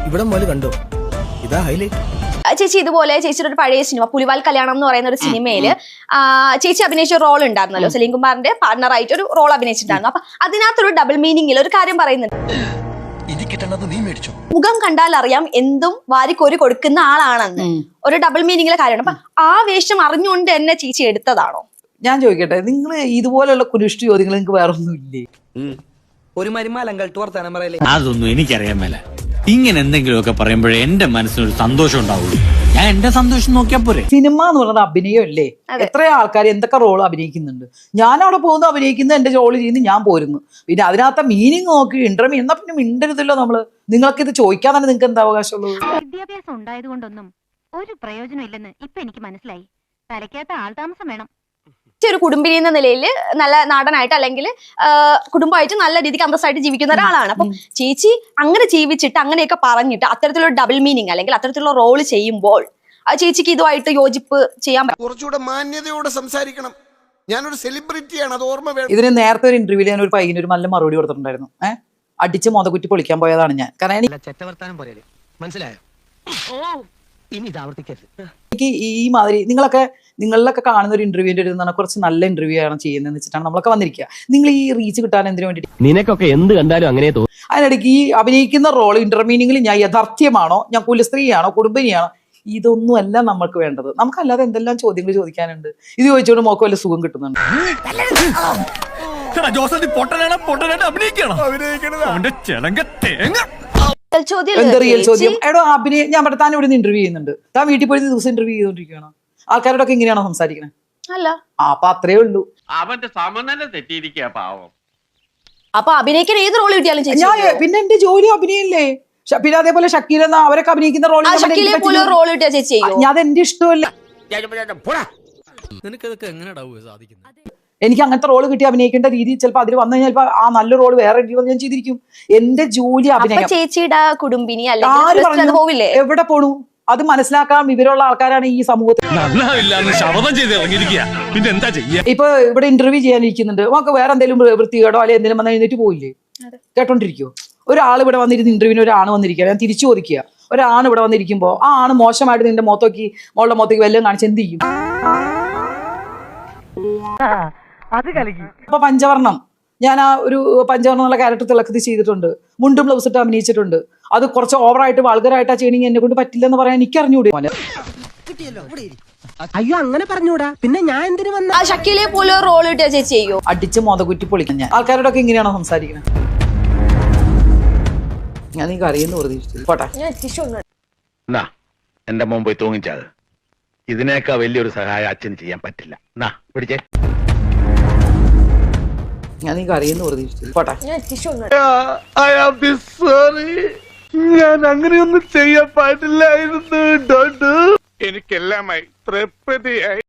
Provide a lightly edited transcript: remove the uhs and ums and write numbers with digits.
ഇവിടെ മുതൽ കണ്ടോ, ഇതാ ഹൈലൈറ്റ്. ചേച്ചി ഇതുപോലെ ചേച്ചിയുടെ ഒരു പഴയ സിനിമ പുലിവാൽ കല്യാണം എന്ന് പറയുന്ന ഒരു സിനിമയില് ചേച്ചി അഭിനയിച്ച റോൾ ഉണ്ടായിരുന്നല്ലോ, സലീം കുമാറിന്റെ പാർട്ണറായിട്ട് ഒരു റോൾ അഭിനയിച്ചിട്ടുണ്ടായിരുന്നു. അപ്പൊ അതിനകത്തൊരു ഡബിൾ മീനിങ്ങിൽ ഒരു കാര്യം പറയുന്നുണ്ട്, മുഖം കണ്ടാൽ അറിയാം എന്തും വാരിക്കോരി കൊടുക്കുന്ന ആളാണെന്ന്. ഒരു ഡബിൾ മീനിങ്ങിലെ കാര്യമാണ്. അപ്പൊ ആ വേഷം അറിഞ്ഞുകൊണ്ട് തന്നെ ചേച്ചി എടുത്തതാണോ? ഞാൻ ചോദിക്കട്ടെ, നിങ്ങൾ ഇതുപോലെയുള്ള കുരിഷ്ട ചോദ്യങ്ങൾ നിങ്ങൾക്ക് വേറെ ഒന്നും ഇല്ലേ? ഒരു മരുമാലങ്കൾ വർത്താനം പറയല്ലേ? അതൊന്നും എനിക്കറിയാൻ മേല. ഇങ്ങനെ എന്തെങ്കിലുമൊക്കെ പറയുമ്പോഴേ എന്റെ മനസ്സിനൊരു സന്തോഷം ഉണ്ടാവുള്ളൂ. ഞാൻ എന്റെ സന്തോഷം നോക്കിയാ പോരെ. സിനിമ എന്ന് പറയുന്നത് അഭിനയമല്ലേ? എത്ര ആൾക്കാർ എന്തൊക്കെ റോൾ അഭിനയിക്കുന്നുണ്ട്. ഞാൻ അവിടെ പോകുന്നു, അഭിനയിക്കുന്നു, എന്റെ ജോലി ചെയ്യുന്നു, ഞാൻ പോരുന്നു. പിന്നെ അതിനകത്ത് മീനിങ് നോക്കി ഇന്റർവ്യൂ എന്നാ പിന്നെ മിണ്ടരുതല്ലോ നമ്മള്. നിങ്ങൾക്ക് ഇത് ചോദിക്കാൻ തന്നെ നിങ്ങൾക്ക് എന്താ അവകാശമുള്ളത്? വിദ്യാഭ്യാസം ഉണ്ടായതുകൊണ്ടൊന്നും ഒരു പ്രയോജനം ഇല്ലെന്ന് ഇപ്പൊ എനിക്ക് മനസ്സിലായി. തലയ്ക്കകത്ത് ആൾതാമസം വേണം. ഒരു കുടുംബിനി എന്ന നിലയിൽ നല്ല നാടനായിട്ട് അല്ലെങ്കിൽ കുടുംബമായിട്ട് നല്ല രീതിക്ക് അന്തസ്സായിട്ട് ജീവിക്കുന്ന ഒരാളാണ്. അപ്പം ചേച്ചി അങ്ങനെ ജീവിച്ചിട്ട് അങ്ങനെയൊക്കെ പറഞ്ഞിട്ട് അത്തരത്തിലുള്ള ഡബിൾ മീനിങ് അല്ലെങ്കിൽ അത്തരത്തിലുള്ള റോള് ചെയ്യുമ്പോൾ ചേച്ചിക്ക് ഇതുമായിട്ട് യോജിപ്പ് ചെയ്യാൻ പറ്റും? കുറച്ചുകൂടെ മാന്യതയോടെ സംസാരിക്കണം. ഞാനൊരു സെലിബ്രിറ്റിയാണ്, അത് ഓർമ്മ വേണം. ഇതിന് നേരത്തെ ഒരു ഇന്റർവ്യൂവിൽ ഞാൻ ഒരു പയ്യന് ഒരു നല്ല മറുപടി കൊടുത്തിട്ടുണ്ടായിരുന്നു. അടിച്ച് മോതകുറ്റി പൊളിക്കാൻ പോയതാണ് ഞാൻ. കാരണം മനസ്സിലായോ? എനിക്ക് ഈ മാതിരി നിങ്ങളിലൊക്കെ കാണുന്ന ഒരു ഇന്റർവ്യൂവിന്റെ ഒരു കുറച്ച് നല്ല ഇന്റർവ്യൂ ആണ് ചെയ്യുന്നതെന്ന് വെച്ചിട്ടാണ് നമ്മളൊക്കെ വന്നിരിക്കുക. നിങ്ങൾ ഈ റീച്ച് കിട്ടാൻ എന്തിനു വേണ്ടിയിട്ട്? നിനക്കൊക്കെ എന്ത് കണ്ടാലും അങ്ങനെ തോന്നും. അതിനിടയ്ക്ക് ഈ അഭിനയിക്കുന്ന റോൾ ഇന്റർമീനിങ്ങിൽ ഞാൻ യഥാർത്ഥ്യമാണോ, ഞാൻ കുലസ്ത്രീയാണോ, കുടുംബിനിയാണോ, ഇതൊന്നും അല്ല നമ്മൾക്ക് വേണ്ടത്. നമുക്കല്ലാതെ എന്തെല്ലാം ചോദ്യങ്ങൾ ചോദിക്കാനുണ്ട്. ഇത് ചോദിച്ചുകൊണ്ട് മോക്ക് വല്ല സുഖം കിട്ടുന്നുണ്ട്. എന്താ റിയൽ ചോദ്യം? എടോ അഭിനയം ഞാൻ പറഞ്ഞ താൻ ഇവിടെ നിന്ന് ഇന്റർവ്യൂ ചെയ്യുന്നുണ്ട്, താൻ വീട്ടിൽ പോയി ദിവസം ഇന്റർവ്യൂ ചെയ്തോണ്ടിരിക്കുകയാണ്. ആൾക്കാരോടൊക്കെ ഇങ്ങനെയാണോ സംസാരിക്കണേ? അല്ല. അപ്പൊ അത്രേ ഉള്ളൂ. അവന്റെ സമനില തെറ്റിയിരിക്കുക പാവം. അപ്പൊ അഭിനയിക്കാൻ ഏത് റോൾ കിട്ടിയാലും ഞാൻ പിന്നെ എന്റെ ജോലി അഭിനയല്ലേ. പിന്നെ അതേപോലെ ഷക്കീല അവരൊക്കെ അഭിനയിക്കുന്ന റോൾ റോൾ കിട്ടിയാൽ ചേച്ചി ഞാൻ എന്റെ ഇഷ്ടമല്ല. നിനക്കതൊക്കെ എങ്ങനെയാ സാധിക്കുന്നത്? എനിക്ക് അങ്ങനത്തെ റോള് കിട്ടി അഭിനയിക്കേണ്ട രീതി ചിലപ്പോൾ അതിൽ വന്നു കഴിഞ്ഞാൽ ആ നല്ല റോള് വേറെ ഞാൻ ചെയ്തിരിക്കും. എന്റെ ജോലി അഭിനയം. ചേച്ചിയുടെ കുടുംബിനി പോവില്ലേ? എവിടെ പോണു? അത് മനസ്സിലാക്കാൻ വിവരമുള്ള ആൾക്കാരാണ് ഈ സമൂഹത്തിൽ. ഇപ്പൊ ഇവിടെ ഇന്റർവ്യൂ ചെയ്യാനിരിക്കുന്നുണ്ട്, നമുക്ക് വേറെ എന്തെങ്കിലും വൃത്തികേടോ അല്ലെങ്കിൽ എന്തെങ്കിലും വന്നാൽ എഴുന്നേറ്റ് പോയില്ലേ? കേട്ടോണ്ടിരിക്കുവോ? ഒരാൾ ഇവിടെ വന്നിരുന്ന് ഇന്റർവ്യൂവിന് ഒരാണ് വന്നിരിക്കുക, ഞാൻ തിരിച്ചു ചോദിക്കുക, ഒരാണ് ഇവിടെ വന്നിരിക്കുമ്പോ ആ ആണ് മോശമായിട്ട് നിന്റെ മുഖത്തോക്കി മോളുടെ മുഖത്തേക്ക് വല്ലതും കാണിച്ച് എന്ത് ചെയ്യും? അപ്പൊ പഞ്ചവർണം, ഞാൻ ആ ഒരു പഞ്ചവർണ്ണം എന്നുള്ള ക്യാരക്ടർ തിളക്കത്തിൽ ചെയ്തിട്ടുണ്ട്, മുണ്ടും ബ്ലൗസ് ഇട്ട് അഭിനയിച്ചിട്ടുണ്ട്. അത് കുറച്ച് ഓവറായിട്ട് വൾഗറായിട്ട് ആ ചെയ്യണമെങ്കിൽ എന്നെ കൊണ്ട് പറ്റില്ലെന്ന് പറയാൻ എനിക്ക് അറിഞ്ഞൂടെ? അയ്യോ അങ്ങനെ പറഞ്ഞൂടാ, പിന്നെ ഞാൻ എന്തിനു വന്ന? ഷക്കീലെ പോലെ റോൾ കിട്ടിയാൽ ചേച്ചി ചെയ്യോ? അടിച്ച് മോതകുറ്റി പൊളിക്കാൻ ഞാൻ ആൾക്കാരോടൊക്കെ ഇങ്ങനെയാണോ സംസാരിക്കുന്നത്? ഞാൻ നീ അറിയുന്നു പ്രതീക്ഷിച്ചു. പോട്ടെ, എന്റെ മോൻ പോയി തൂങ്ങിച്ചത്. ഇതിനേക്കാ വലിയൊരു സഹായം അച്ഛന് ചെയ്യാൻ പറ്റില്ല. പിടിച്ചേ. ഞാൻ നീ അറിയുന്നു പ്രതീക്ഷിച്ചു. പോട്ടെ, ഞാൻ അങ്ങനെയൊന്നും ചെയ്യാൻ പാടില്ലായിരുന്നു. എനിക്കെല്ലാമായി തൃപ്തിയായി.